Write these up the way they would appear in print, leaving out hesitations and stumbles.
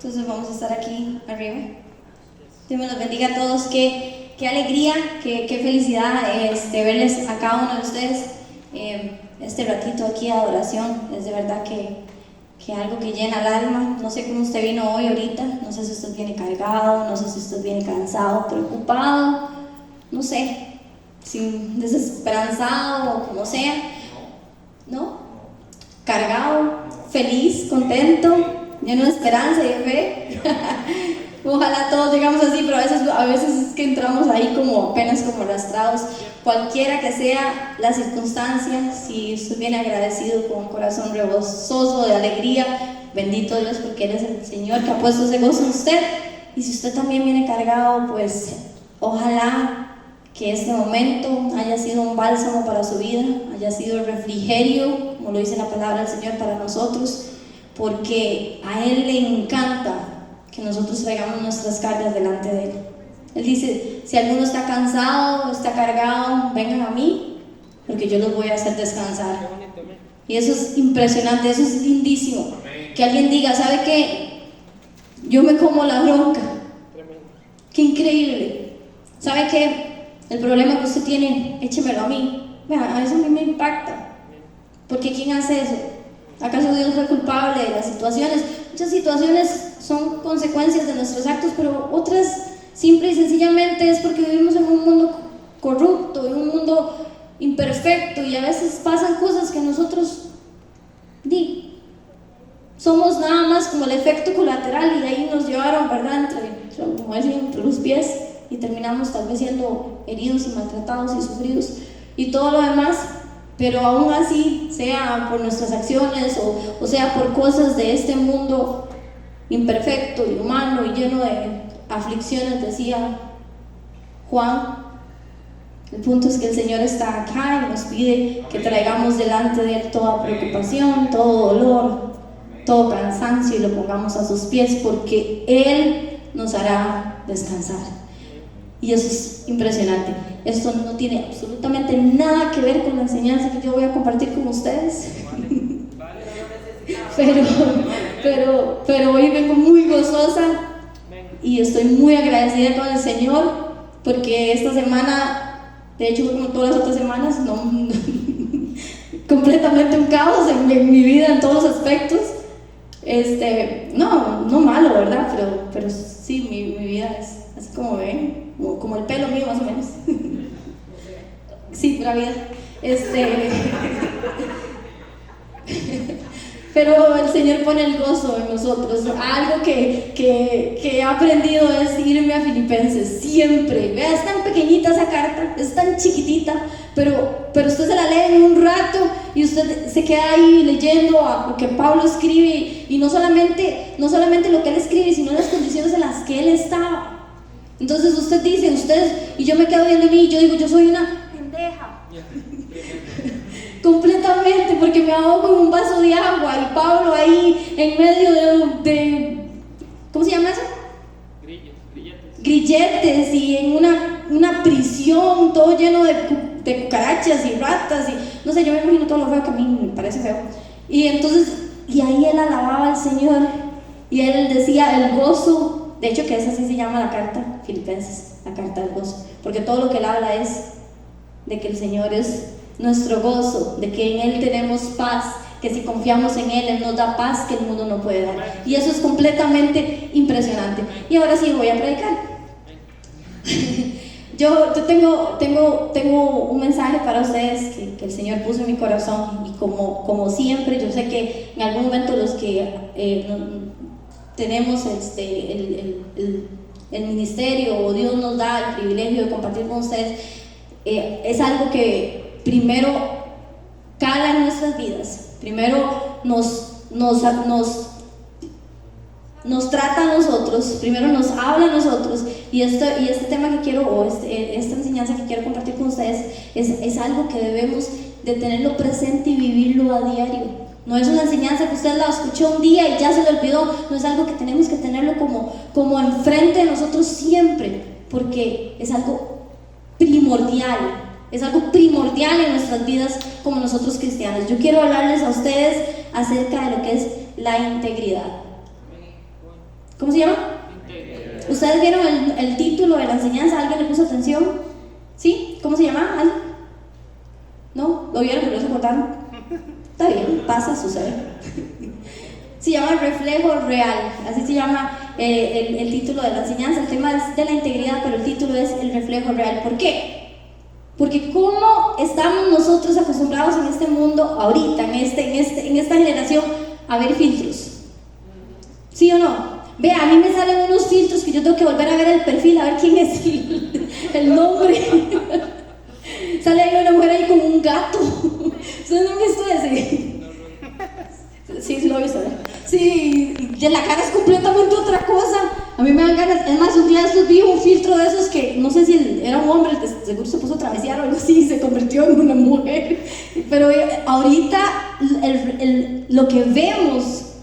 Entonces vamos a estar aquí arriba. Dios me los bendiga a todos. Qué alegría, qué felicidad verles a cada uno de ustedes. Este ratito aquí de adoración es de verdad que algo que llena el alma. No sé cómo usted vino hoy ahorita, no sé si usted viene cargado, no sé si usted viene cansado, preocupado, no sé, desesperanzado o como sea, ¿no? Cargado, feliz, contento, lleno de esperanza y de fe. Ojalá todos llegamos así, pero a veces es que entramos ahí como apenas como arrastrados. Cualquiera que sea la circunstancia, si usted viene agradecido con un corazón rebososo de alegría, bendito Dios, porque Él es el Señor que ha puesto ese gozo en usted. Y si usted también viene cargado, pues ojalá que este momento haya sido un bálsamo para su vida, haya sido el refrigerio, como lo dice la palabra del Señor, para nosotros, porque a Él le encanta que nosotros traigamos nuestras cargas delante de Él. Él dice, si alguno está cansado, está cargado, vengan a mí, porque yo los voy a hacer descansar. Y eso es impresionante, eso es lindísimo. Que alguien diga, ¿sabe qué? Yo me como la bronca. Qué increíble. ¿Sabe qué? El problema que usted tiene, échemelo a mí. Vea, a eso a mí me impacta. Porque ¿quién hace eso? ¿Acaso Dios fue culpable de las situaciones? Muchas situaciones son consecuencias de nuestros actos, pero otras simple y sencillamente es porque vivimos en un mundo corrupto, en un mundo imperfecto, y a veces pasan cosas que nosotros somos nada más como el efecto colateral, y ahí nos llevaron, ¿verdad?, entre los pies, y terminamos tal vez siendo heridos y maltratados y sufridos y todo lo demás. Pero aún así, sea por nuestras acciones o sea por cosas de este mundo imperfecto y humano y lleno de aflicciones, decía Juan, el punto es que el Señor está acá y nos pide que traigamos delante de Él toda preocupación, todo dolor, todo cansancio, y lo pongamos a sus pies, porque Él nos hará descansar. Y eso es impresionante. Esto no tiene absolutamente nada que ver con la enseñanza que yo voy a compartir con ustedes. pero hoy vengo muy gozosa y estoy muy agradecida con el Señor, porque esta semana, de hecho como todas las otras semanas, completamente un caos en mi vida en todos los aspectos. No malo, ¿verdad? Pero sí, mi vida es así como ven, como el pelo mío más o menos. Sí, pura vida. Pero el Señor pone el gozo en nosotros. Algo que he aprendido es irme a Filipenses siempre. Vea, es tan pequeñita esa carta, es tan chiquitita, pero usted se la lee en un rato y usted se queda ahí leyendo lo que Pablo escribe, y no solamente lo que él escribe, sino las condiciones en las que él estaba. Entonces usted dice, y yo me quedo viendo a mí y yo digo, yo soy una pendeja. Completamente, porque me ahogo en un vaso de agua y Pablo ahí en medio de ¿cómo se llama eso? Grilletes, y en una prisión, todo lleno de cucarachas y ratas, y no sé, yo me imagino todo lo feo que a mí me parece feo. Y entonces, y ahí él alababa al Señor, y él decía el gozo. De hecho, que esa sí se llama la carta Filipenses, la carta del gozo, porque todo lo que él habla es de que el Señor es nuestro gozo, de que en Él tenemos paz, que si confiamos en Él nos da paz que el mundo no puede dar. Y eso es completamente impresionante. Y ahora sí voy a predicar. Yo tengo un mensaje para ustedes que el Señor puso en mi corazón, y como siempre, yo sé que en algún momento los que tenemos el ministerio, o Dios nos da el privilegio de compartir con ustedes, es algo que primero cala en nuestras vidas, primero nos trata a nosotros, primero nos habla a nosotros, y este tema que quiero, o esta enseñanza que quiero compartir con ustedes, es algo que debemos de tenerlo presente y vivirlo a diario. No es una enseñanza que usted la escuchó un día y ya se le olvidó, no es algo que tenemos que tenerlo como enfrente de nosotros siempre, porque es algo primordial en nuestras vidas como nosotros cristianos. Yo quiero hablarles a ustedes acerca de lo que es la integridad. ¿Cómo se llama? ¿Ustedes vieron el título de la enseñanza? ¿Alguien le puso atención? ¿Sí? ¿Cómo se llama? ¿Alguien? ¿No? ¿Lo vieron pero no se acordaron? Está bien, pasa, sucede. Se llama Reflejo Real, así se llama el título de la enseñanza. El tema es de la integridad, pero el título es el reflejo real. ¿Por qué? Porque ¿cómo estamos nosotros acostumbrados en este mundo, ahorita, en esta generación, a ver filtros? ¿Sí o no? Vea, a mí me salen unos filtros que yo tengo que volver a ver el perfil, a ver quién es el nombre. Sale ahí una mujer ahí con un gato. ¿Ustedes no han visto ese? Sí, sí lo he visto, ¿verdad? Sí, y la cara es completamente otra cosa. A mí me dan ganas. Es más, un día estos vi un filtro de esos que no sé si era un hombre el que seguro se puso a travesear o algo así y se convirtió en una mujer. Pero ahorita lo que vemos,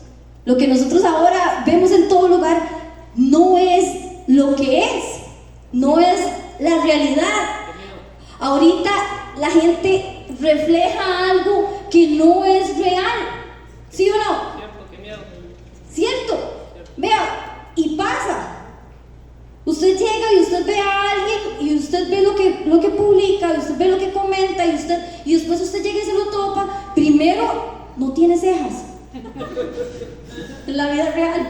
lo que nosotros ahora vemos en todo lugar, no es lo que es, no es la realidad. Ahorita la gente refleja algo que no es real. ¿Sí o no? Cierto, qué miedo. ¿Cierto? Vea, y pasa. Usted llega y usted ve a alguien y usted ve lo que publica, y usted ve lo que comenta y después usted llega y se lo topa. Primero, no tiene cejas. En la vida real.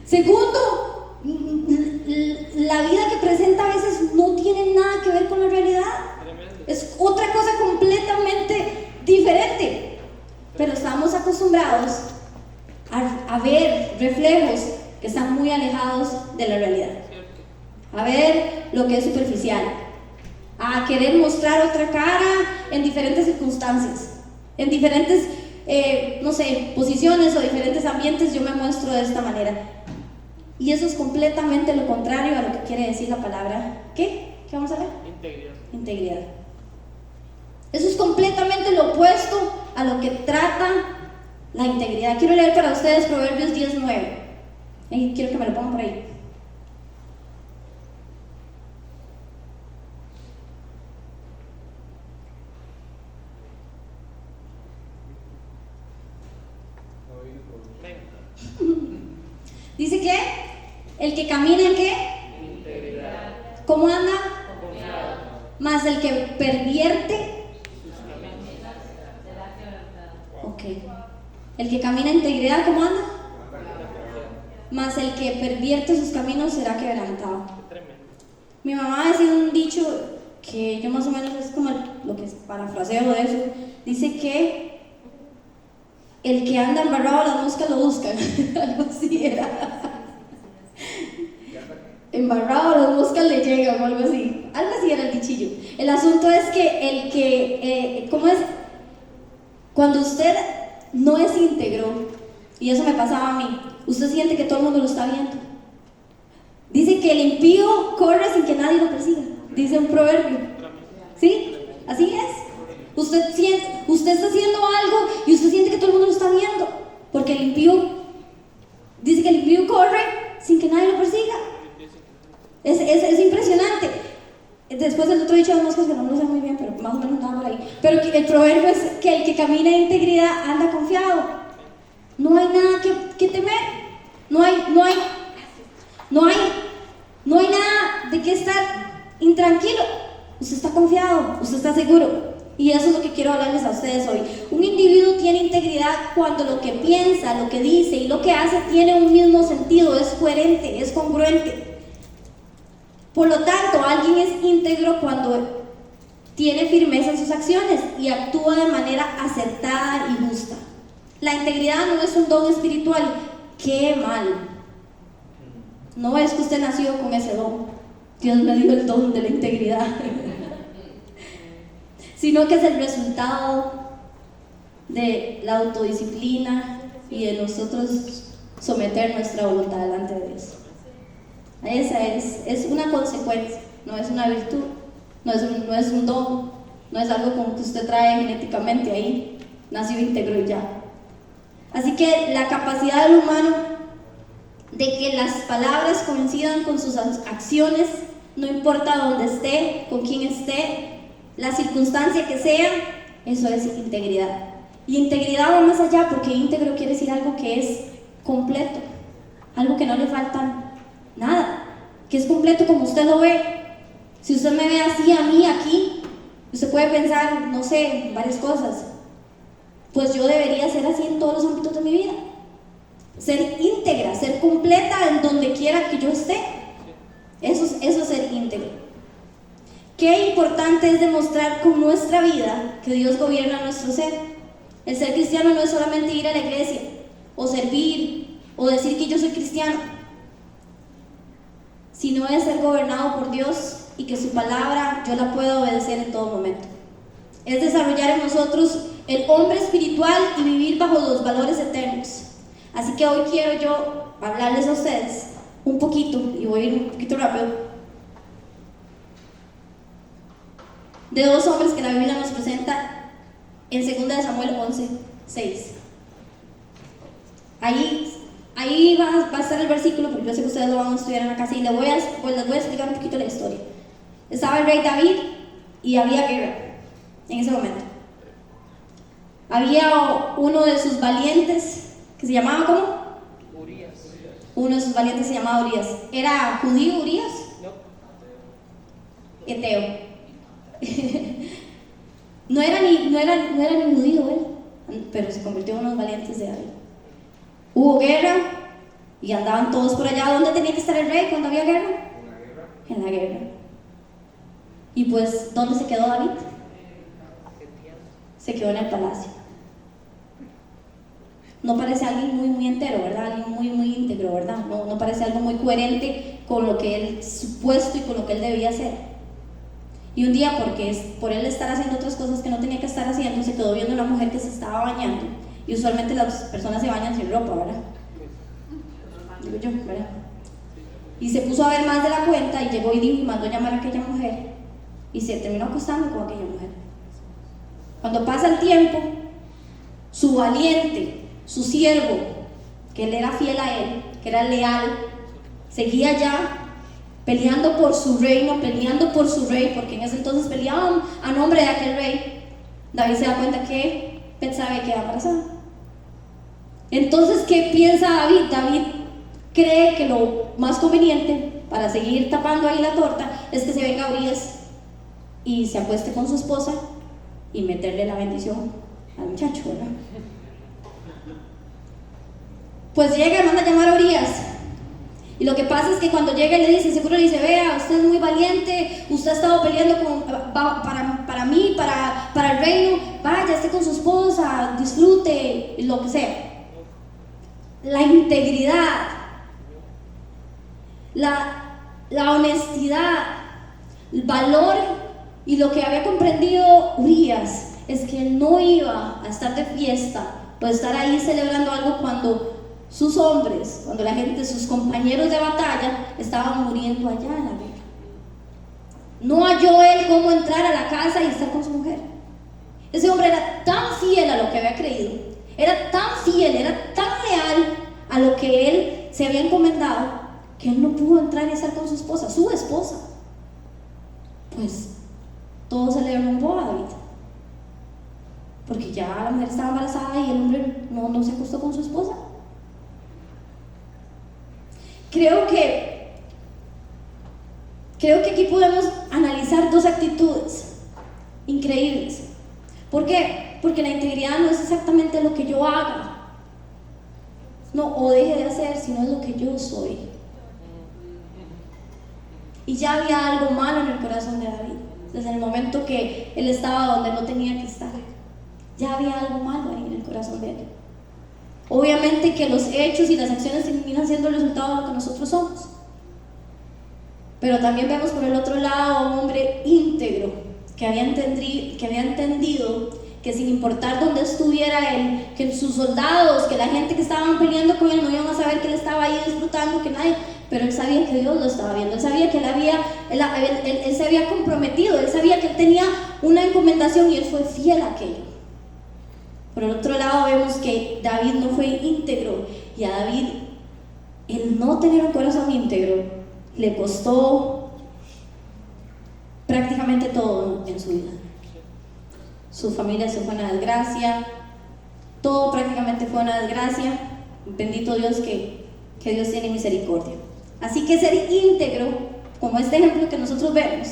Segundo, la vida que presenta a veces no tiene nada que ver con la realidad. Es otra cosa completamente diferente. Pero estamos acostumbrados a ver reflejos que están muy alejados de la realidad, a ver lo que es superficial, a querer mostrar otra cara en diferentes circunstancias, en diferentes, no sé, posiciones o diferentes ambientes. Yo me muestro de esta manera. Y eso es completamente lo contrario a lo que quiere decir la palabra. ¿Qué? ¿Qué vamos a ver? Integridad. Integridad. Eso es completamente lo opuesto a lo que trata la integridad. Quiero leer para ustedes Proverbios 10:9. Quiero que me lo pongan por ahí. Dice que el que camina en qué? Integridad. ¿Cómo anda? Confiado. Más el que pervierte. Ok. El que camina en integridad, ¿cómo anda? Más el que pervierte sus caminos será quebrantado. Tremendo. Mi mamá decía un dicho que yo más o menos es como lo que es parafraseo de eso. Dice que el que anda embarrado las moscas lo buscan. Algo así era. Embarrado las moscas le llegan o algo así. Algo así era el dichillo. El asunto es que ¿cómo es? Cuando usted no es íntegro, y eso me pasaba a mí, usted siente que todo el mundo lo está viendo. Dice que el impío corre sin que nadie lo persiga, dice un proverbio. ¿Sí? Así es. Usted está haciendo algo y usted siente que todo el mundo lo está viendo, porque el impío, dice que el impío corre sin que nadie lo persiga. Es impresionante. Después el otro dicho de moscas que no lo sé muy bien, pero más o menos nada por ahí. Pero el proverbio es que el que camina en integridad anda confiado. No hay nada que temer. No hay nada de qué estar intranquilo. Usted está confiado, usted está seguro. Y eso es lo que quiero hablarles a ustedes hoy. Un individuo tiene integridad cuando lo que piensa, lo que dice y lo que hace tiene un mismo sentido, es coherente, es congruente. Por lo tanto, alguien es íntegro cuando tiene firmeza en sus acciones y actúa de manera acertada y justa. La integridad no es un don espiritual. ¡Qué mal! No es que usted nació con ese don. Dios me dio el don de la integridad. Sino que es el resultado de la autodisciplina y de nosotros someter nuestra voluntad delante de Dios. Esa es una consecuencia, no es una virtud, no es un don, no es algo como que usted trae genéticamente ahí, nació íntegro y ya. Así que la capacidad del humano de que las palabras coincidan con sus acciones, no importa dónde esté, con quién esté, la circunstancia que sea, eso es integridad. Y integridad va más allá, porque íntegro quiere decir algo que es completo, algo que no le falta nada, que es completo como usted lo ve. Si usted me ve así a mí aquí, usted puede pensar, no sé, varias cosas. Pues yo debería ser así en todos los ámbitos de mi vida. Ser íntegra, ser completa en donde quiera que yo esté. Eso es ser íntegro. Qué importante es demostrar con nuestra vida que Dios gobierna nuestro ser. El ser cristiano no es solamente ir a la iglesia, o servir, o decir que yo soy cristiano, sino es ser gobernado por Dios y que su palabra yo la pueda obedecer en todo momento. Es desarrollar en nosotros el hombre espiritual y vivir bajo los valores eternos. Así que hoy quiero yo hablarles a ustedes un poquito, y voy a ir un poquito rápido, de dos hombres que la Biblia nos presenta en 2 Samuel 11:6. Ahí va a estar el versículo, porque yo sé que ustedes lo van a estudiar en la casa, y les voy a explicar un poquito la historia. Estaba el rey David y había guerra en ese momento. Había uno de sus valientes que se llamaba ¿cómo? Urías. Uno de sus valientes se llamaba Urías. ¿Era judío Urías? No. Eteo. No era ni judío él, pero se convirtió en unos valientes de David. Hubo guerra y andaban todos por allá. ¿Dónde tenía que estar el rey cuando había guerra? En la guerra. Y pues, ¿dónde se quedó David? Se quedó en el palacio. No parece alguien muy entero, ¿verdad? Alguien muy íntegro, ¿verdad? No parece algo muy coherente con lo que él supuesto y con lo que él debía hacer. Y un día, porque por él estar haciendo otras cosas que no tenía que estar haciendo, se quedó viendo a una mujer que se estaba bañando. Y usualmente las personas se bañan sin ropa, ¿verdad? Digo yo, ¿verdad? Y se puso a ver más de la cuenta y llegó y dijo y mandó llamar a aquella mujer. Y se terminó acostando con aquella mujer. Cuando pasa el tiempo, su valiente, su siervo, que él era fiel a él, que era leal, seguía ya peleando por su reino, peleando por su rey, porque en ese entonces peleaban a nombre de aquel rey. David se da cuenta que Betsabé queda embarazada. Entonces, ¿qué piensa David? David cree que lo más conveniente para seguir tapando ahí la torta es que se venga Urías y se acueste con su esposa y meterle la bendición al muchacho, ¿verdad? Pues llega y manda a llamar a Urías. Y lo que pasa es que cuando llega le dice, seguro le dice, vea, usted es muy valiente, usted ha estado peleando para mí, para el reino, vaya, esté con su esposa, disfrute, lo que sea. La integridad, la honestidad, el valor y lo que había comprendido Urías es que él no iba a estar de fiesta o estar ahí celebrando algo cuando sus hombres, cuando la gente, sus compañeros de batalla estaban muriendo allá en la guerra. No halló él cómo entrar a la casa y estar con su mujer. Ese hombre era tan fiel a lo que había creído, era tan fiel, era tan leal a lo que él se había encomendado, que él no pudo entrar y estar con su esposa. Pues todo se le derrumbó a David, porque ya la mujer estaba embarazada y el hombre no se acostó con su esposa. Creo que aquí podemos analizar dos actitudes increíbles. ¿Por qué? Porque la integridad no es exactamente lo que yo haga, o deje de hacer, sino es lo que yo soy. Y ya había algo malo en el corazón de David, desde el momento que él estaba donde no tenía que estar. Ya había algo malo ahí en el corazón de él. Obviamente que los hechos y las acciones terminan siendo el resultado de lo que nosotros somos. Pero también vemos por el otro lado a un hombre íntegro que había entendido que sin importar dónde estuviera él, que sus soldados, que la gente que estaban peleando con él no iban a saber que él estaba ahí disfrutando, que nadie, pero él sabía que Dios lo estaba viendo, él sabía que él se había comprometido, él sabía que él tenía una encomendación y él fue fiel a aquello. Por el otro lado vemos que David no fue íntegro, y a David el no tener un corazón íntegro le costó prácticamente todo en su vida. Su familia se fue a una desgracia, todo prácticamente fue una desgracia. Bendito Dios que que Dios tiene misericordia. Así que ser íntegro, como este ejemplo que nosotros vemos,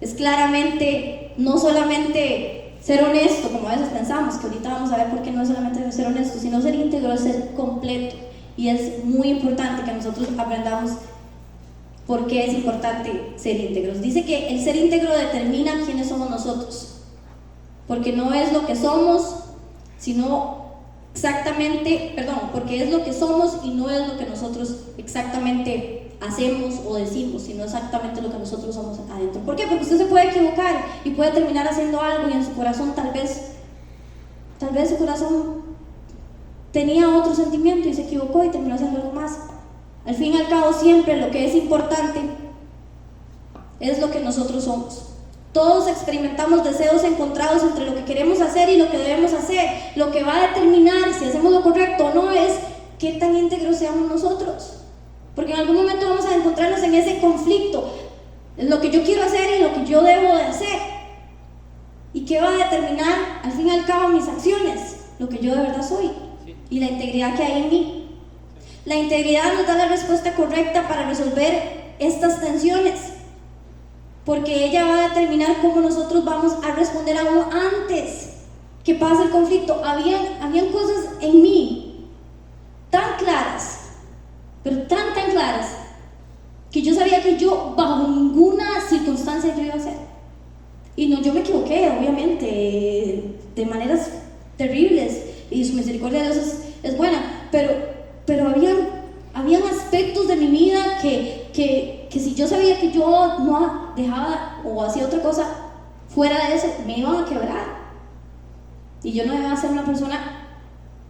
es claramente no solamente ser honesto, como a veces pensamos, que ahorita vamos a ver por qué no es solamente ser honesto, sino ser íntegro, es ser completo. Y es muy importante que nosotros aprendamos por qué es importante ser íntegros. Dice que el ser íntegro determina quiénes somos nosotros, porque no es lo que somos, sino porque es lo que somos y no es lo que nosotros exactamente hacemos o decimos, sino exactamente lo que nosotros somos adentro. ¿Por qué? Porque usted se puede equivocar y puede terminar haciendo algo y en su corazón tal vez su corazón tenía otro sentimiento y se equivocó y terminó haciendo algo más. Al fin y al cabo, siempre lo que es importante es lo que nosotros somos. Todos experimentamos deseos encontrados entre lo que queremos hacer y lo que debemos hacer. Lo que va a determinar si hacemos lo correcto o no es qué tan íntegros seamos nosotros. Porque en algún momento vamos a encontrarnos en ese conflicto, en lo que yo quiero hacer y lo que yo debo de hacer. ¿Y qué va a determinar al fin y al cabo mis acciones? Lo que yo de verdad soy y la integridad que hay en mí. La integridad nos da la respuesta correcta para resolver estas tensiones, porque ella va a determinar cómo nosotros vamos a responder aún antes que pase el conflicto. Habían cosas en mí tan claras, pero tan claras, que yo sabía que yo bajo ninguna circunstancia yo iba a hacer. Y no, yo me equivoqué, obviamente, de maneras terribles, y su misericordia de Dios es buena, pero habían aspectos de mi vida que si yo sabía que yo no dejaba o hacía otra cosa fuera de eso, me iban a quebrar y yo no iba a ser una persona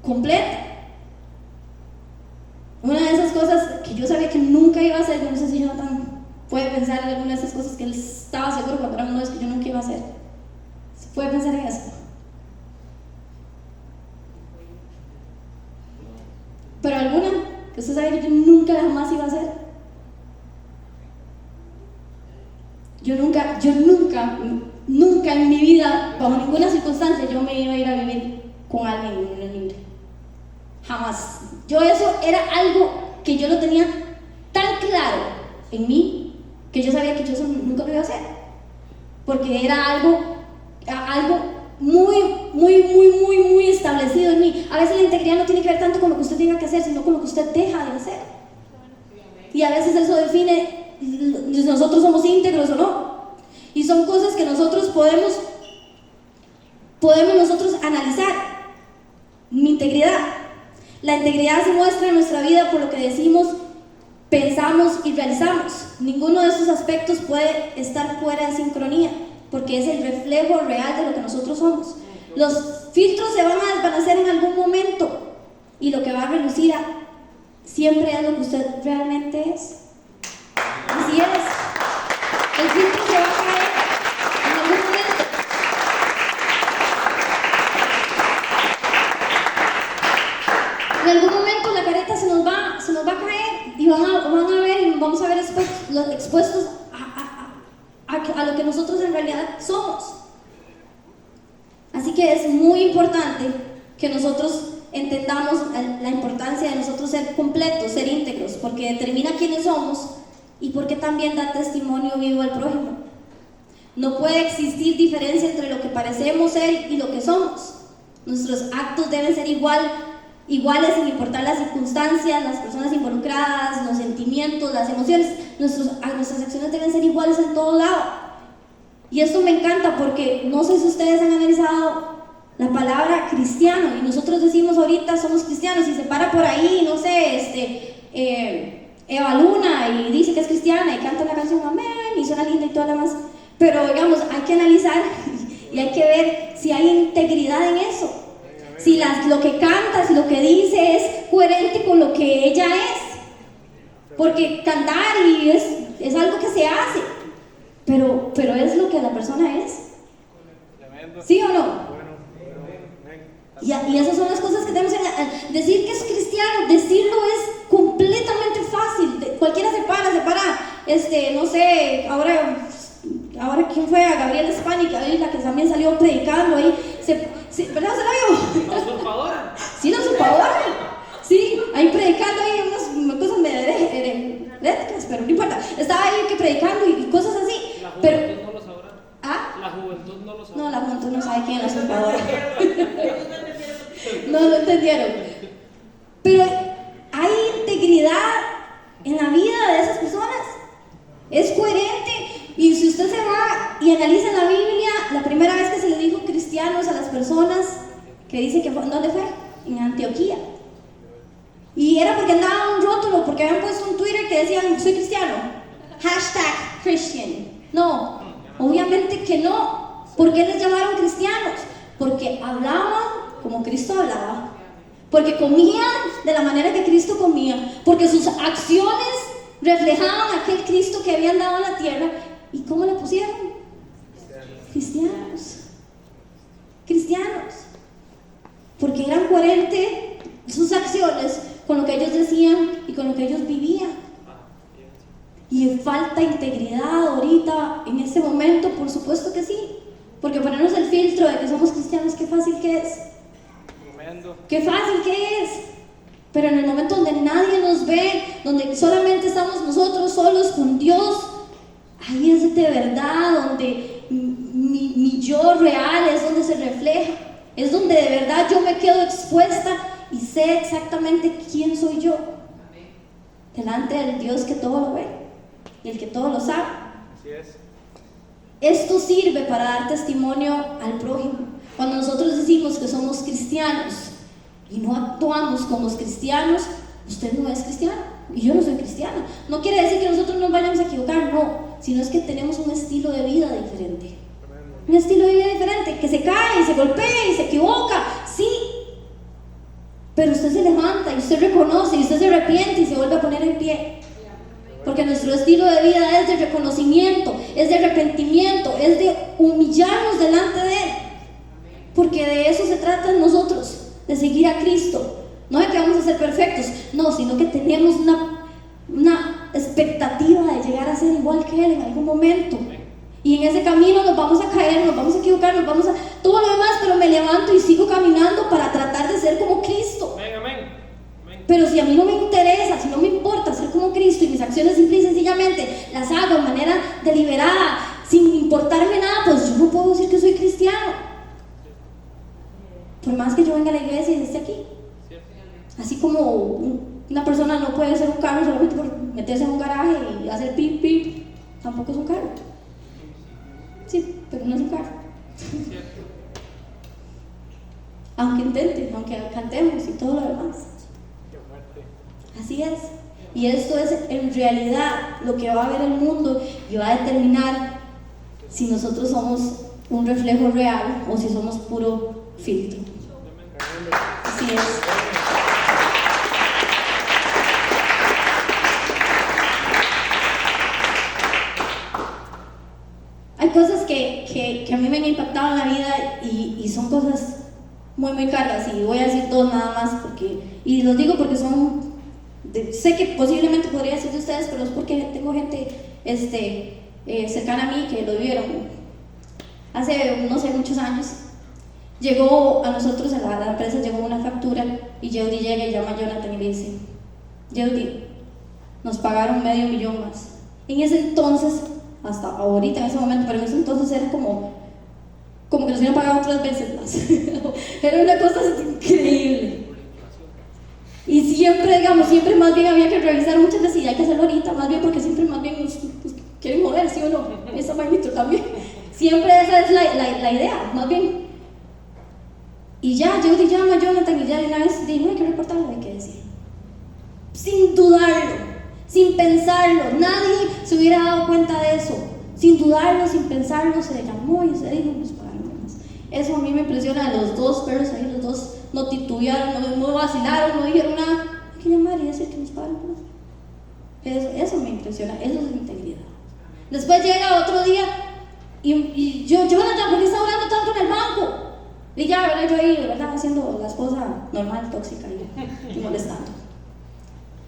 completa. Una de esas cosas que yo sabía que nunca iba a hacer, yo no sé si Jonathan puede pensar en alguna de esas cosas que él estaba seguro cuando era uno de que yo nunca iba a hacer. ¿Se puede pensar en eso? Pero alguna que usted sabe que yo nunca jamás iba a hacer. Yo nunca en mi vida, bajo ninguna circunstancia, yo me iba a ir a vivir con alguien en unión libre. Jamás. Eso era algo que yo lo tenía tan claro en mí, que yo sabía que yo eso nunca lo iba a hacer. Porque era algo muy establecido en mí. A veces la integridad no tiene que ver tanto con lo que usted tenga que hacer, sino con lo que usted deja de hacer. Y a veces eso define si nosotros somos íntegros o no. Y son cosas que nosotros podemos nosotros analizar. Mi integridad. La integridad se muestra en nuestra vida por lo que decimos, pensamos y realizamos. Ninguno de estos aspectos puede estar fuera de sincronía, porque es el reflejo real de lo que nosotros somos. Los filtros se van a desvanecer en algún momento y lo que va a relucir siempre es lo que usted realmente es. Así es. El filtro se va a caer en algún momento. En algún momento la careta se nos va a caer y vamos a ver expuestos a lo que nosotros en realidad somos. Así que es muy importante que nosotros entendamos la importancia de nosotros ser completos, ser íntegros, porque determina quiénes somos y porque también da testimonio vivo al prójimo. No puede existir diferencia entre lo que parecemos ser y lo que somos. Nuestros actos deben ser iguales sin importar las circunstancias, las personas involucradas, los sentimientos, las emociones. Nuestras acciones deben ser iguales en todo lado. Y esto me encanta porque no sé si ustedes han analizado la palabra cristiano, y nosotros decimos ahorita somos cristianos y se para por ahí, no sé, Eva Luna y dice que es cristiana y canta la canción amén y suena linda y todo lo demás, pero digamos, hay que analizar y hay que ver si hay integridad en eso, si lo que canta, si lo que dice es coherente con lo que ella es, porque cantar es algo que se hace, pero es lo que la persona es, ¿sí o no? Y esas son las cosas que tenemos que decir que es cristiano. Decirlo es completamente fácil. Cualquiera se para, no sé, ahora quién fue, a Gabriela Hispánica, la que también salió predicando ahí, ¿verdad? ¿Se la vio? La usurpadora. Sí, la usurpadora. Sí, ahí predicando ahí unos juventud no lo sabe. No, la juventud no sabe quién es la usurpadora. No lo entendieron. Pero hay integridad en la vida de esas personas. Es coherente. Y si usted se va y analiza la Biblia, la primera vez que se le dijo cristianos a las personas, que dice que fue, ¿dónde fue? En Antioquía. Y era porque andaba un rótulo, porque habían puesto un Twitter que decían, soy cristiano. #Christian. No, obviamente que no. ¿Por qué les llamaron cristianos? Porque hablaban como Cristo hablaba. Porque comían de la manera que Cristo comía. Porque sus acciones reflejaban aquel Cristo que habían dado a la tierra. ¿Y cómo le pusieron? Cristianos. Cristianos. Porque eran coherentes sus acciones con lo que ellos decían y con lo que ellos vivían. Y falta integridad ahorita, en este momento, por supuesto que sí. Porque ponernos el filtro de que somos cristianos, qué fácil que es. Tremendo. Qué fácil que es. Pero en el momento donde nadie nos ve, donde solamente estamos nosotros solos con Dios, ahí es de verdad donde mi yo real es donde se refleja. Es donde de verdad yo me quedo expuesta y sé exactamente quién soy yo. Delante del Dios que todo lo ve y el que todo lo sabe. Así es. Esto sirve para dar testimonio al prójimo. Cuando nosotros decimos que somos cristianos y no actuamos como cristianos, usted no es cristiano y yo no soy cristiana. No quiere decir que nosotros nos vayamos a equivocar, no, sino es que tenemos un estilo de vida diferente. Un estilo de vida diferente, que se cae, y se golpea y se equivoca, sí. Pero usted se levanta y usted reconoce y usted se arrepiente y se vuelve a poner en pie. Porque nuestro estilo de vida es de reconocimiento, es de arrepentimiento, es de humillarnos delante de Él. Porque de eso se trata en nosotros, de seguir a Cristo. No de que vamos a ser perfectos, no, sino que tenemos una expectativa de llegar a ser igual que Él en algún momento. Y en ese camino nos vamos a caer, nos vamos a equivocar, nos vamos a... todo lo demás, pero me levanto y sigo caminando para tratar de ser como Cristo. Amén, amén. Amén. Pero si a mí no me interesa, si no me importa ser como Cristo y mis acciones simple y sencillamente las hago de manera deliberada, sin importarme nada, pues yo no puedo decir que soy cristiano. Por más que yo venga a la iglesia y esté aquí. Así como una persona no puede ser un carro solamente por meterse en un garaje y hacer pip, pip, tampoco es un carro. Sí, pero no es un carro. Aunque intenten, aunque cantemos y todo lo demás. Así es. Y esto es en realidad lo que va a ver el mundo y va a determinar si nosotros somos un reflejo real o si somos puro filtro. Así es. Hay cosas que a mí me han impactado en la vida y son cosas muy muy caras, y voy a decir dos nada más y los digo porque son sé que posiblemente podría decir de ustedes, pero es porque tengo gente cercana a mí que lo vivieron. Hace no sé muchos años llegó a nosotros a la empresa, llegó una factura y Jody llega y llama a Jonathan y le dice: Jody, nos pagaron $500,000 más. En ese entonces, hasta ahorita en ese momento, pero en ese entonces era como que nos hubieran pagado 3 veces más. Era una cosa increíble. Y siempre más bien había que revisar muchas veces, y hay que hacerlo ahorita, más bien porque siempre más bien nos quieren joder, ¿sí o no? Esa magnitud también. Siempre esa es la idea, más bien. Y ya, Jody llama a Jonathan y ya de una vez dijo: no hay que reportarlo, hay que decir. Sin dudarlo, sin pensarlo, nadie se hubiera dado cuenta de eso. Sin dudarlo, sin pensarlo, se llamó y se dijo: nos pagaron más. Eso a mí me impresiona. Los dos perros ahí, los dos no titubearon, no vacilaron, no dijeron nada. Hay que llamar y decir que nos pagaron más. Eso me impresiona, eso es integridad. Después llega otro día y yo, Jonathan, ¿por qué está hablando tanto en el banco? Y ya, ¿verdad? Yo ahí, de verdad, haciendo la esposa normal, tóxica y molestando.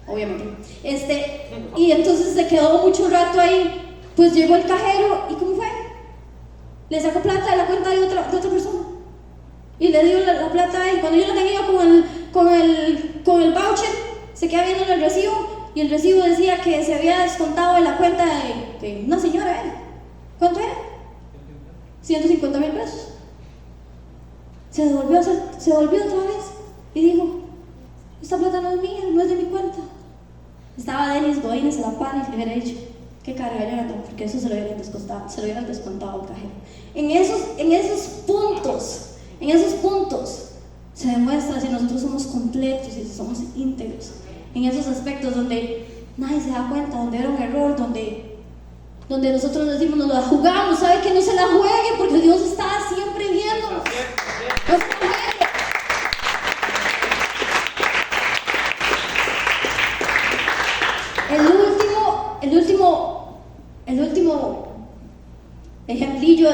Obviamente. Y entonces se quedó mucho rato ahí. Pues llegó el cajero y ¿cómo fue? Le sacó plata de la cuenta de otra persona y le dio la plata ahí. Cuando yo lo tenía con el voucher, se queda viendo el recibo y el recibo decía que se había descontado de la cuenta de una señora. ¿Cuánto era? 150,000 pesos. Se devolvió otra vez y dijo, esta plata no es mía, no es de mi cuenta. Estaba Denis Godínez a la par y le hubiera dicho, qué carga, Jonathan, porque eso se lo hubieran descontado al cajero. En esos puntos se demuestra si nosotros somos completos y si somos íntegros. En esos aspectos donde nadie se da cuenta, donde era un error, donde nosotros decimos, nos la jugamos, sabe que no se la juegue porque Dios está siempre viéndonos. No se la juegue. El último ejemplillo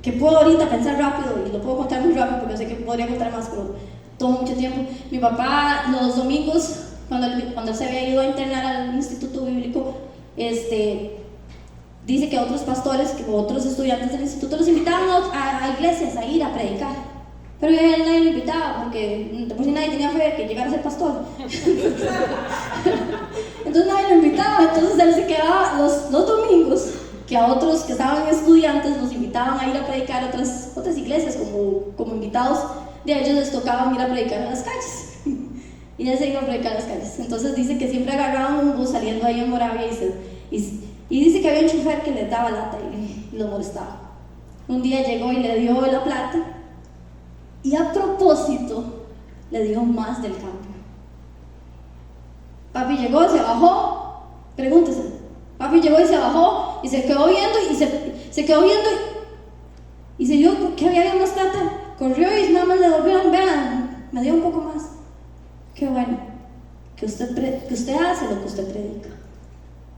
que puedo ahorita pensar rápido, y lo puedo contar muy rápido porque sé que podría contar más, pero toma mucho tiempo. Mi papá los domingos, cuando él se había ido a internar al instituto bíblico, dice que otros pastores, que otros estudiantes del instituto los invitaban a iglesias a ir a predicar, pero a él nadie lo invitaba porque de por sí nadie tenía fe de que llegara a ser pastor. Entonces nadie lo invitaba, entonces él se quedaba los domingos que a otros que estaban estudiantes los invitaban a ir a predicar a otras iglesias como invitados. De ellos les tocaba ir a predicar a las calles y él se iba a predicar a las calles. Entonces dice que siempre agarraban un bus saliendo ahí en Moravia y dice que había un chofer que les daba lata y lo molestaba. Un día llegó y le dio la plata y a propósito le dio más del cambio. Papi llegó, se bajó, pregúntese. Papi llegó y se bajó y se quedó viendo y se vio que había más plata. Corrió y nada más le devolvieron, vean, me dio un poco más. Qué bueno, que usted hace lo que usted predica.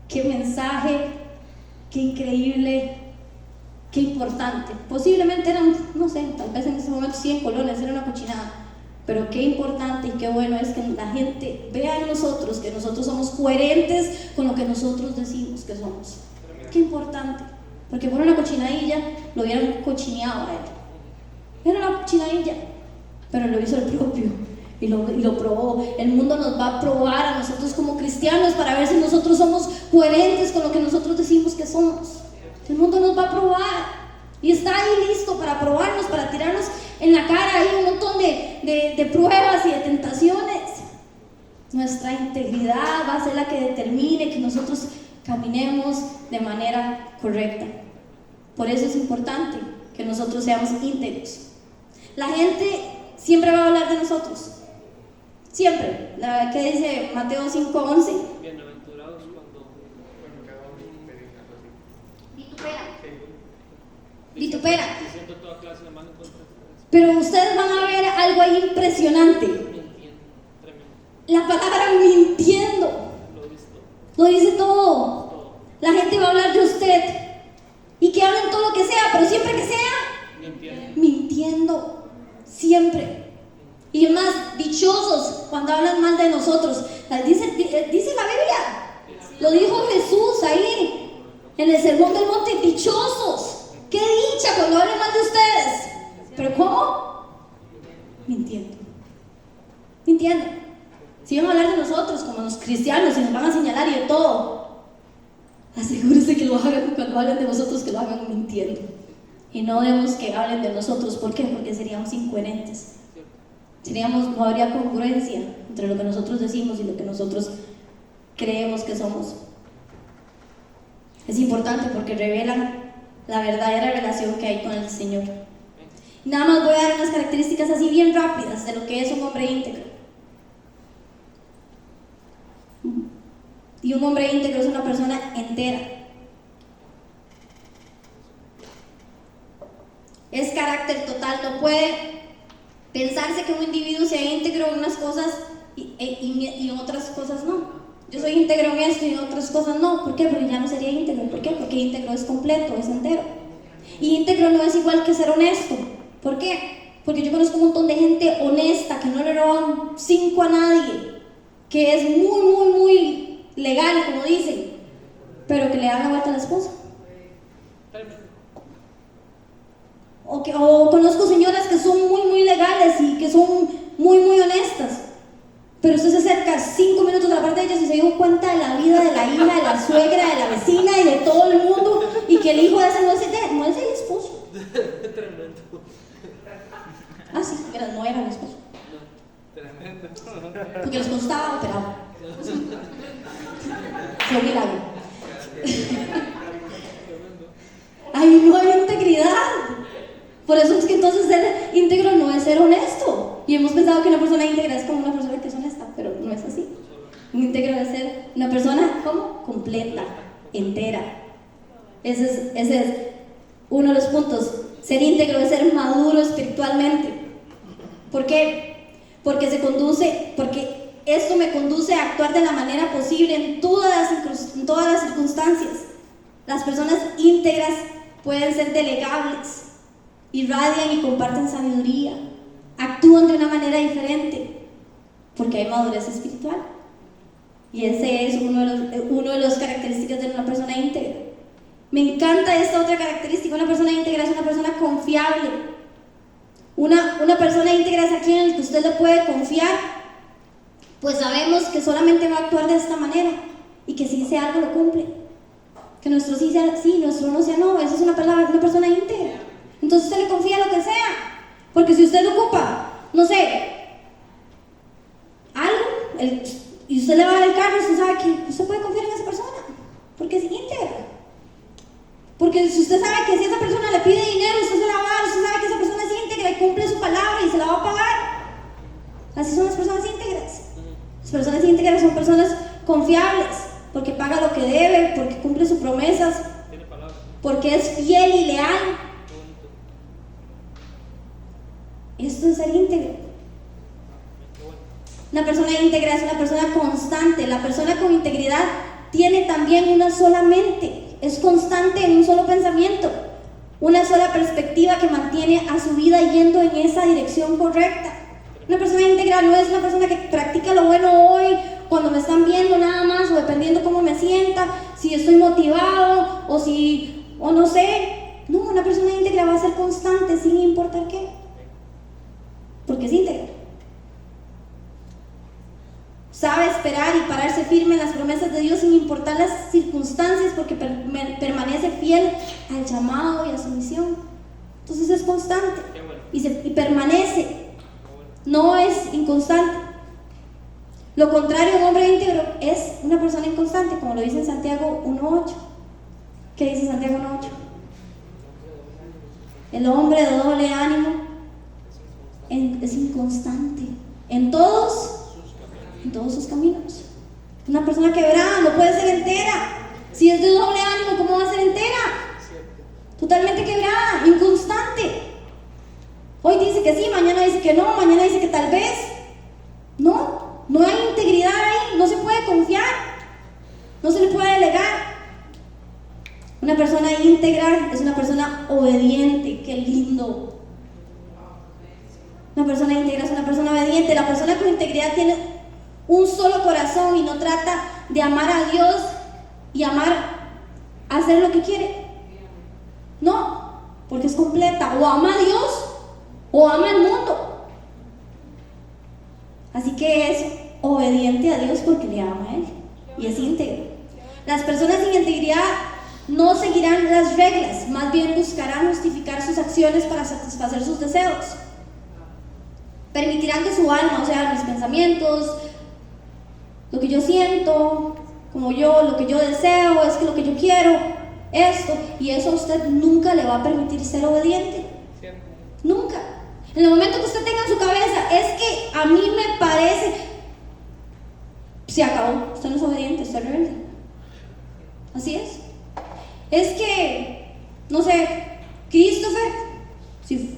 Qué mensaje, qué increíble, qué importante. Posiblemente eran, no sé, tal vez en ese momento 100 colones, era una cochinada. Pero qué importante y qué bueno es que la gente vea en nosotros que nosotros somos coherentes con lo que nosotros decimos que somos. Qué importante, porque por una cochinadilla lo hubieran cochineado a él. Era una cochinadilla, pero lo hizo el propio y lo probó. El mundo nos va a probar a nosotros como cristianos para ver si nosotros somos coherentes con lo que nosotros decimos que somos. El mundo nos va a probar y está ahí listo para probarnos, para tirarnos en la cara. Hay un montón de pruebas y de tentaciones. Nuestra integridad va a ser la que determine que nosotros caminemos de manera correcta. Por eso es importante que nosotros seamos íntegros. La gente siempre va a hablar de nosotros. Siempre. ¿Qué dice Mateo 5:11? Bienaventurados cuando Vitupera. diciendo toda clase de mal en contra de ustedes. Pero ustedes van a ver algo ahí impresionante. Mintiendo, tremendo. La palabra mintiendo lo dice todo. La gente va a hablar de usted y que hablen todo lo que sea, pero siempre que sea mintiendo, siempre. Y más dichosos cuando hablan mal de nosotros. Dice la Biblia, lo dijo Jesús ahí en el Sermón del Monte: dichosos. ¡Qué dicha cuando hablen mal de ustedes! ¿Pero cómo? Mintiendo. Si van a hablar de nosotros como los cristianos y nos van a señalar y de todo, asegúrese que lo hagan cuando hablen de nosotros, que lo hagan mintiendo. Y no debemos que hablen de nosotros. ¿Por qué? Porque seríamos incoherentes. No habría congruencia entre lo que nosotros decimos y lo que nosotros creemos que somos. Es importante porque revelan la verdadera relación que hay con el Señor. Nada más voy a dar unas características así bien rápidas de lo que es un hombre íntegro. Y un hombre íntegro es una persona entera. Es carácter total. No puede pensarse que un individuo sea íntegro en unas cosas y en otras cosas no. Yo soy íntegro en esto y en otras cosas no. ¿Por qué? Porque ya no sería íntegro. ¿Por qué? Porque íntegro es completo, es entero. Y íntegro no es igual que ser honesto. ¿Por qué? Porque yo conozco un montón de gente honesta que no le roban 5 a nadie, que es muy legal, como dicen, pero que le dan la vuelta a la esposa. O conozco señoras que son muy legales y que son muy honestas, pero usted se acerca 5 minutos de la parte de ellas y se dio cuenta de la vida de la hija, de la suegra, de la vecina y de todo el mundo, y que el hijo de ese no es el esposo. Ah, sí, no era mi esposo. Tremendo. Porque el esposo estaba operado. Fue un milagro. Ay, no hay integridad. Por eso es que entonces ser íntegro no es ser honesto. Y hemos pensado que una persona íntegra es como una persona que es honesta, pero no es así. Un íntegro debe ser una persona, ¿cómo? Completa, entera. Ese es uno de los puntos. Ser íntegro es ser maduro espiritualmente. ¿Por qué? Porque esto me conduce a actuar de la manera posible en todas las circunstancias. Las personas íntegras pueden ser delegables, irradian y comparten sabiduría, actúan de una manera diferente, porque hay madurez espiritual. Y ese es uno de las características de una persona íntegra. Me encanta esta otra característica. Una persona íntegra es una persona confiable. Una persona íntegra es aquella en la que usted le puede confiar, pues sabemos que solamente va a actuar de esta manera y que si dice algo lo cumple. Que nuestro sí sea sí, nuestro no sea no. Esa es una persona íntegra. Entonces usted le confía lo que sea, porque si usted ocupa, no sé, algo, y usted le va a dar el carro, usted sabe que usted puede confiar en esa persona, porque es íntegra. Porque si usted sabe que si esa persona le pide dinero, usted se la va a dar, usted sabe que esa persona es íntegra y cumple su palabra y se la va a pagar. Así son las personas íntegras. Las personas íntegras son personas confiables, porque paga lo que debe, porque cumple sus promesas, porque es fiel y leal. Esto es ser íntegro. Una persona íntegra es una persona constante. La persona con integridad tiene también una sola mente. Es constante en un solo pensamiento, una sola perspectiva que mantiene a su vida yendo en esa dirección correcta. Una persona íntegra no es una persona que practica lo bueno hoy, cuando me están viendo nada más, o dependiendo cómo me sienta, si estoy motivado, o no sé. No, una persona íntegra va a ser constante sin importar qué, porque es íntegra. Sabe esperar y pararse firme en las promesas de Dios sin importar las circunstancias, porque permanece fiel al llamado y a su misión. Entonces es constante y permanece, no es inconstante. Lo contrario, un hombre íntegro es una persona inconstante, como lo dice en Santiago 1:8. ¿Qué dice Santiago 1:8? El hombre de doble ánimo es inconstante en todos sus caminos. Una persona quebrada no puede ser entera. Si es de doble ánimo, ¿cómo va a ser entera? Totalmente quebrada, inconstante. Hoy dice que sí, mañana dice que no, mañana dice que tal vez. No hay integridad ahí, no se puede confiar, no se le puede delegar. Una persona íntegra es una persona obediente. Qué lindo. Una persona íntegra es una persona obediente. La persona con integridad tiene un solo corazón y no trata de amar a Dios y hacer lo que quiere. No, porque es completa. O ama a Dios o ama al mundo. Así que es obediente a Dios porque le ama a Él y es íntegro. Las personas sin integridad no seguirán las reglas, más bien buscarán justificar sus acciones para satisfacer sus deseos. Permitirán que su alma, o sea, mis pensamientos, lo que yo siento, lo que yo deseo, es que lo que yo quiero, esto, y eso a usted nunca le va a permitir ser obediente. Nunca. En el momento que usted tenga en su cabeza, es que a mí me parece, se acabó, usted no es obediente, usted es rebelde. Así es. Es que, no sé, Christopher, si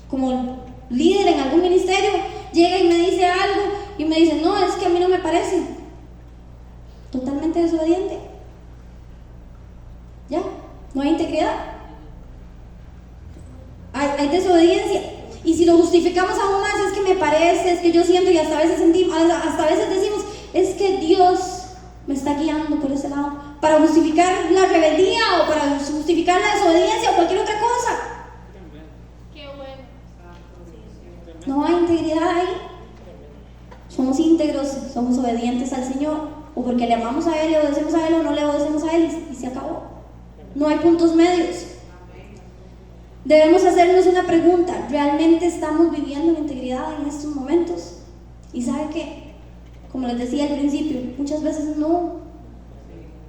como líder en algún ministerio, llega y me dice algo y me dice, no, es que a mí no me parece. Totalmente desobediente. Ya, no hay integridad. Hay desobediencia. Y si lo justificamos aún más, es que me parece, es que yo siento, y hasta a veces decimos, es que Dios me está guiando por ese lado, para justificar la rebeldía o para justificar la desobediencia o cualquier otra cosa. Qué bueno. No hay integridad ahí. Somos íntegros, somos obedientes al Señor, o porque le amamos a Él, le obedecemos a Él, o no le obedecemos a Él, y se acabó. No hay puntos medios. Debemos hacernos una pregunta: ¿realmente estamos viviendo en integridad en estos momentos? Y ¿sabe qué? Como les decía al principio, muchas veces no.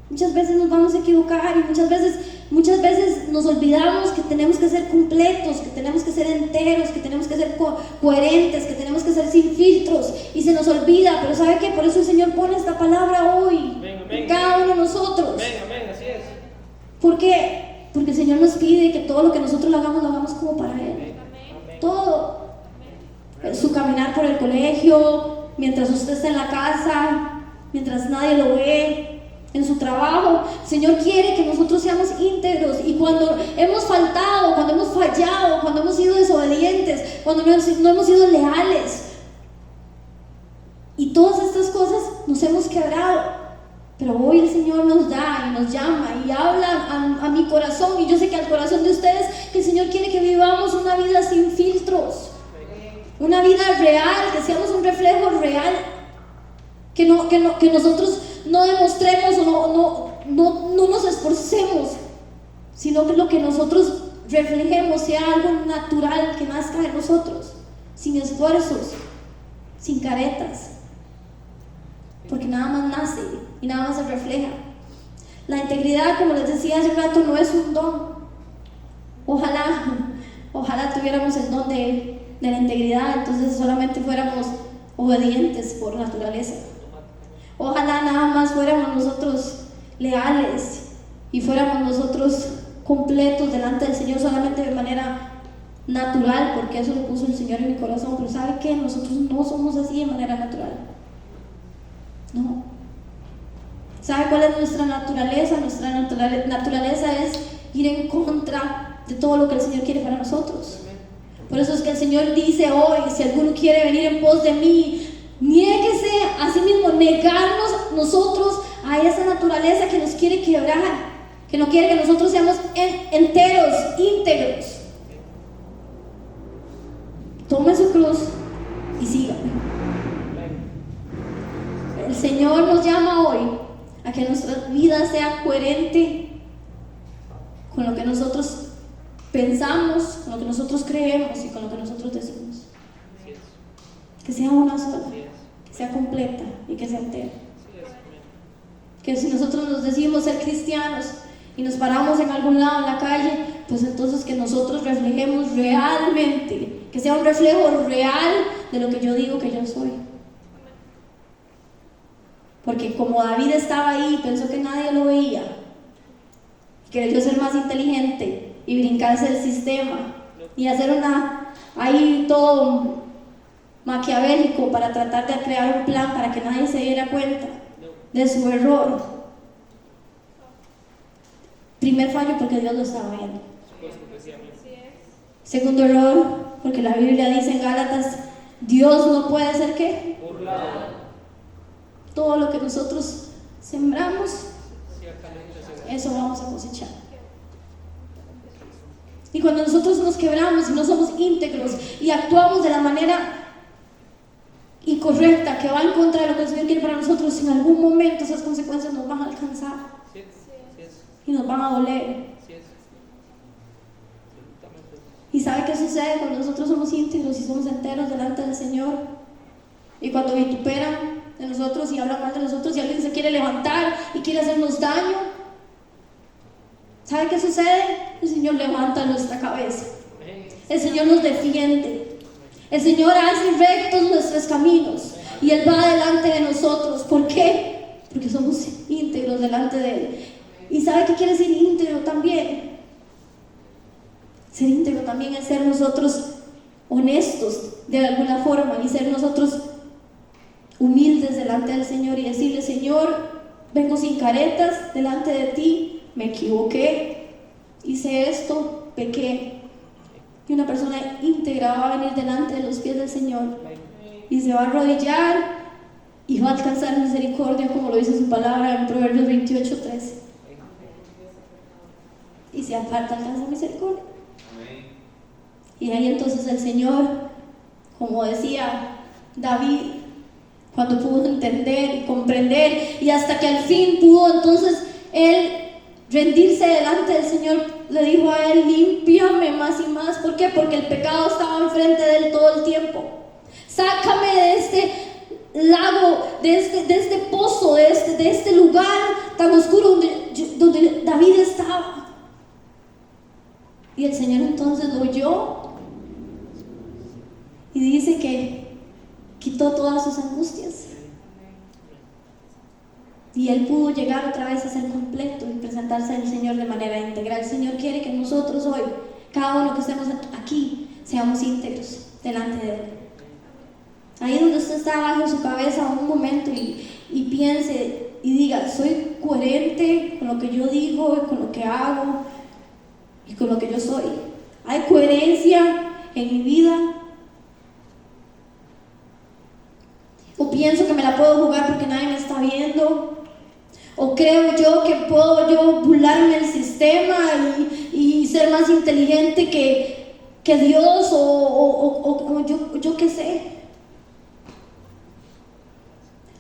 Muchas veces nos vamos a equivocar y muchas veces nos olvidamos que tenemos que ser completos, que tenemos que ser enteros, que tenemos que ser coherentes, que tenemos que ser sin filtros, y se nos olvida. Pero ¿sabe qué? Por eso el Señor pone esta palabra hoy en cada uno de nosotros. Amén, así es. ¿Por qué? Porque el Señor nos pide que todo lo que nosotros lo hagamos como para Él. Todo. Su caminar por el colegio, mientras usted está en la casa, mientras nadie lo ve, en su trabajo. El Señor quiere que nosotros seamos íntegros, y cuando hemos faltado, cuando hemos fallado, cuando hemos sido desobedientes, cuando no hemos sido leales, y todas estas cosas nos hemos quebrado, pero hoy el Señor nos da y nos llama y habla a mi corazón, y yo sé que al corazón de ustedes, que el Señor quiere que vivamos una vida sin filtros, una vida real, que seamos un reflejo real, que nosotros no demostremos o no nos esforcemos, sino que lo que nosotros reflejemos sea algo natural, que nazca de nosotros, sin esfuerzos, sin caretas, porque nada más nace y nada más se refleja. La integridad, como les decía hace rato, no es un don. Ojalá tuviéramos el don de la integridad, entonces solamente fuéramos obedientes por naturaleza. Ojalá nada más fuéramos nosotros leales y fuéramos nosotros completos delante del Señor solamente de manera natural, porque eso lo puso el Señor en mi corazón. Pero ¿sabe qué? Nosotros no somos así de manera natural. No. ¿Sabe cuál es nuestra naturaleza? Nuestra naturaleza es ir en contra de todo lo que el Señor quiere para nosotros. Por eso es que el Señor dice hoy: si alguno quiere venir en pos de mí, niéguese a sí mismo, negarnos nosotros a esa naturaleza que nos quiere quebrar, que no quiere que nosotros seamos enteros, íntegros. Tome su cruz y sígame. El Señor nos llama hoy a que nuestra vida sea coherente con lo que nosotros pensamos, con lo que nosotros creemos y con lo que nosotros decimos. Que sea una sola, que sea completa y que sea entera. Que si nosotros nos decimos ser cristianos y nos paramos en algún lado en la calle, pues entonces que nosotros reflejemos realmente, que sea un reflejo real de lo que yo digo que yo soy. Porque como David estaba ahí, pensó que nadie lo veía, creyó ser más inteligente y brincarse el sistema y hacer ahí todo maquiavélico para tratar de crear un plan para que nadie se diera cuenta de su error. Primer fallo, porque Dios lo estaba viendo. Segundo error, porque la Biblia dice en Gálatas: Dios no puede ser ¿qué? Burlado. Todo lo que nosotros sembramos, eso vamos a cosechar. Y cuando nosotros nos quebramos y no somos íntegros y actuamos de la manera incorrecta, que va en contra de lo que el Señor quiere para nosotros, en algún momento esas consecuencias nos van a alcanzar y nos van a doler. ¿Y sabe qué sucede cuando nosotros somos íntegros y somos enteros delante del Señor? Y cuando vituperan de nosotros y hablan mal de nosotros y alguien se quiere levantar y quiere hacernos daño, ¿sabe qué sucede? El Señor levanta nuestra cabeza, el Señor nos defiende, el Señor hace rectos nuestros caminos y Él va delante de nosotros. ¿Por qué? Porque somos íntegros delante de Él. ¿Y sabe qué quiere decir íntegro también? Ser íntegro también es ser nosotros honestos de alguna forma y ser nosotros humildes delante del Señor y decirle: Señor, vengo sin caretas delante de ti, me equivoqué, hice esto, pequé. Y una persona íntegra va a venir delante de los pies del Señor y se va a arrodillar y va a alcanzar misericordia, como lo dice su palabra en Proverbios 28:13. Y si aparta, alcanza misericordia. Y ahí entonces el Señor, como decía David, cuando pudo entender y comprender, y hasta que al fin pudo entonces él rendirse delante del Señor, le dijo a él: límpiame más y más. ¿Por qué? Porque el pecado estaba enfrente de él todo el tiempo. Sácame de este lago, de este pozo, de este lugar tan oscuro donde David estaba. Y el Señor entonces lo oyó y dice que quitó todas sus angustias. Y él pudo llegar otra vez a ser completo y presentarse al Señor de manera íntegra. El Señor quiere que nosotros hoy, cada uno que estemos aquí, seamos íntegros delante de Él. Ahí donde usted está, bajo su cabeza un momento y piense y diga: soy coherente con lo que yo digo, con lo que hago y con lo que yo soy. ¿Hay coherencia en mi vida? ¿O pienso que me la puedo jugar porque nadie me está viendo? ¿O creo yo que puedo yo burlarme del sistema y ser más inteligente que Dios? O yo qué sé.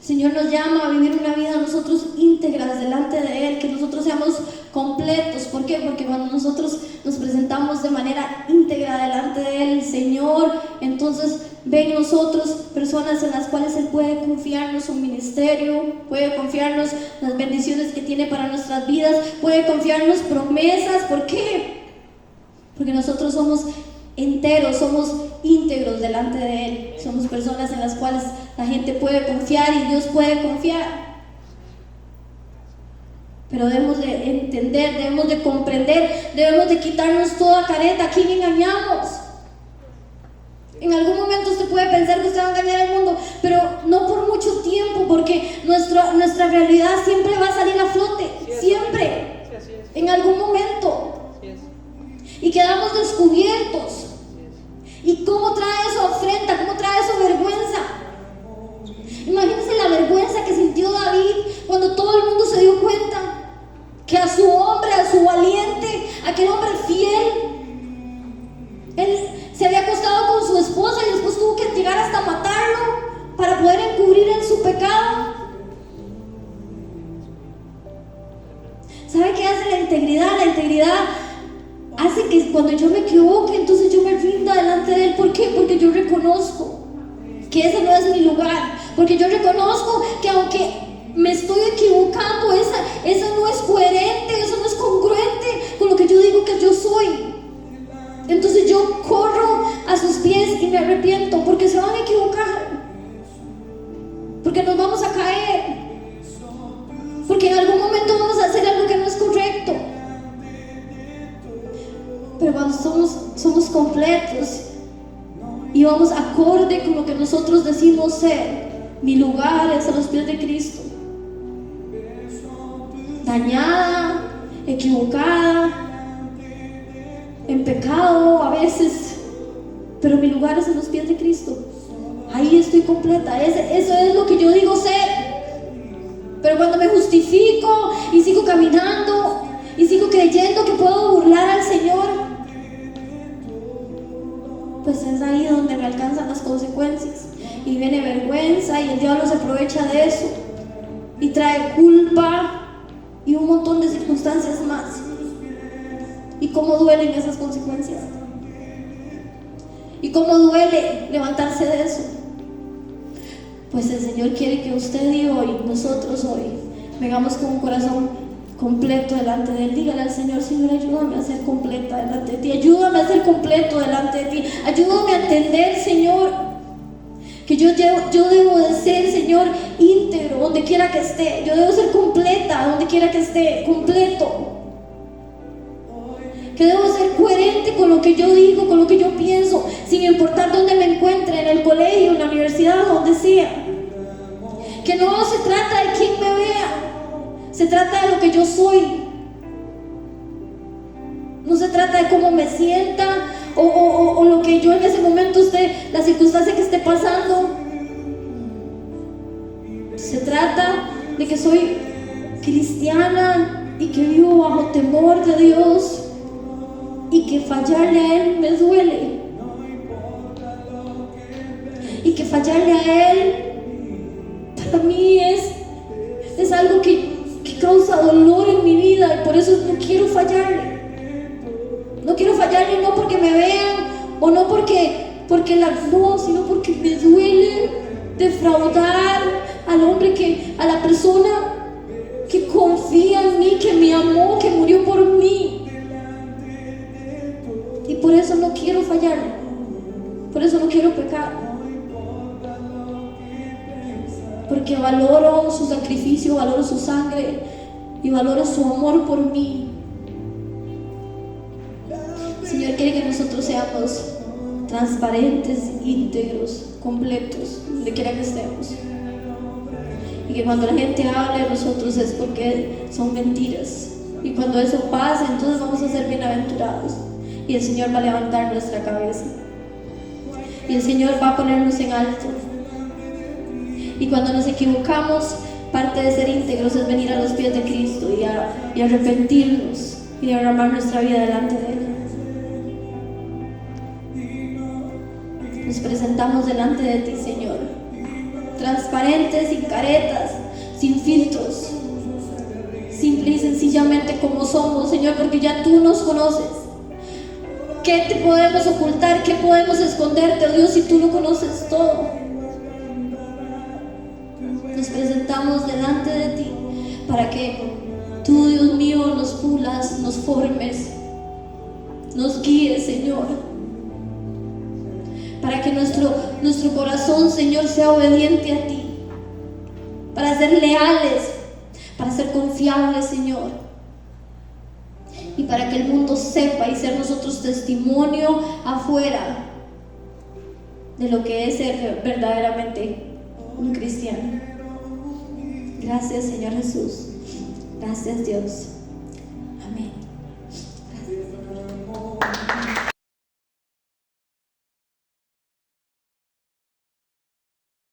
El Señor nos llama a vivir una vida nosotros íntegras delante de Él, que nosotros seamos completos. ¿Por qué? Porque cuando nosotros nos presentamos de manera íntegra delante de Él, el Señor entonces ve en nosotros personas en las cuales Él puede confiarnos su ministerio, puede confiarnos las bendiciones que tiene para nuestras vidas, puede confiarnos promesas. ¿Por qué? Porque nosotros somos enteros, somos íntegros delante de Él. Somos personas en las cuales la gente puede confiar y Dios puede confiar. Pero debemos de entender, debemos de comprender, debemos de quitarnos toda careta. ¿A quién engañamos? En algún momento usted puede pensar que usted va a engañar al mundo, pero no por mucho tiempo, porque nuestra realidad siempre va a salir a flote, siempre, en algún momento, y quedamos descubiertos. ¿Y cómo trae eso afrenta? ¿Cómo trae eso vergüenza? Imagínense la vergüenza que sintió David cuando todo el mundo se dio cuenta que a su hombre, a su valiente, aquel hombre fiel, él se había acostado con su esposa y después tuvo que llegar hasta matarlo para poder encubrir en su pecado. ¿Sabe qué hace la integridad? La integridad hace que cuando yo me equivoque, entonces yo me rinda delante de Él. ¿Por qué? Porque yo reconozco que ese no es mi lugar, porque yo reconozco que aunque me estoy equivocando, esa no es coherente, eso no es congruente con lo que yo digo que yo soy. Entonces yo corro a sus pies y me arrepiento, porque se van a equivocar, porque nos vamos a caer, porque en algún momento vamos a hacer algo que no es correcto. Pero cuando somos completos y vamos acorde con lo que nosotros decimos ser, mi lugar es a los pies de Cristo. Dañada, equivocada, en pecado a veces, pero mi lugar es a los pies de Cristo. Ahí estoy completa, eso es lo que yo digo ser. Pero cuando me justifico y sigo caminando y sigo creyendo que puedo burlar al Señor, pues es ahí donde me alcanzan las consecuencias y viene vergüenza, y el diablo se aprovecha de eso y trae culpa y un montón de circunstancias más. ¿Y cómo duelen esas consecuencias? ¿Y cómo duele levantarse de eso? Pues el Señor quiere que usted y hoy, nosotros hoy, vengamos con un corazón completo delante de Él. Dígale al Señor: Señor, ayúdame a ser completa delante de Ti, ayúdame a ser completo delante de Ti, ayúdame a entender, Señor, que yo debo de ser, Señor, íntegro donde quiera que esté. Yo debo ser completa donde quiera que esté, completo. Que debo ser coherente con lo que yo digo, con lo que yo pienso, sin importar dónde me encuentre, en el colegio, en la universidad, donde sea. Que no se trata de quién me vea, se trata de lo que yo soy. No se trata de cómo me sienta o lo que yo en ese momento esté, la circunstancia que esté pasando. Se trata de que soy cristiana y que vivo bajo temor de Dios, y que fallarle a Él me duele, y que fallarle a Él para mí es algo que causa dolor en mi vida, y por eso es no, sino porque me duele defraudar al hombre a la persona que confía en mí, que me amó, que murió por mí. Y por eso no quiero fallar, por eso no quiero pecar, porque valoro su sacrificio, valoro su sangre y valoro su amor por mí. Señor quiere que nosotros seamos transparentes, íntegros, completos, donde quiera que estemos. Y que cuando la gente hable de nosotros es porque son mentiras. Y cuando eso pase, entonces vamos a ser bienaventurados. Y el Señor va a levantar nuestra cabeza. Y el Señor va a ponernos en alto. Y cuando nos equivocamos, parte de ser íntegros es venir a los pies de Cristo y arrepentirnos y derramar nuestra vida delante de Él. Nos presentamos delante de ti, Señor, transparentes, sin caretas, sin filtros, simple y sencillamente como somos, Señor, porque ya tú nos conoces. ¿Qué te podemos ocultar? ¿Qué podemos esconderte, oh Dios, si tú lo conoces todo? Nos presentamos delante de ti para que tú, Dios mío, nos pulas, nos formes, nos guíes, Señor. Para que nuestro corazón, Señor, sea obediente a ti, para ser leales, para ser confiables, Señor, y para que el mundo sepa y ser nosotros testimonio afuera de lo que es ser verdaderamente un cristiano. Gracias, Señor Jesús. Gracias, Dios.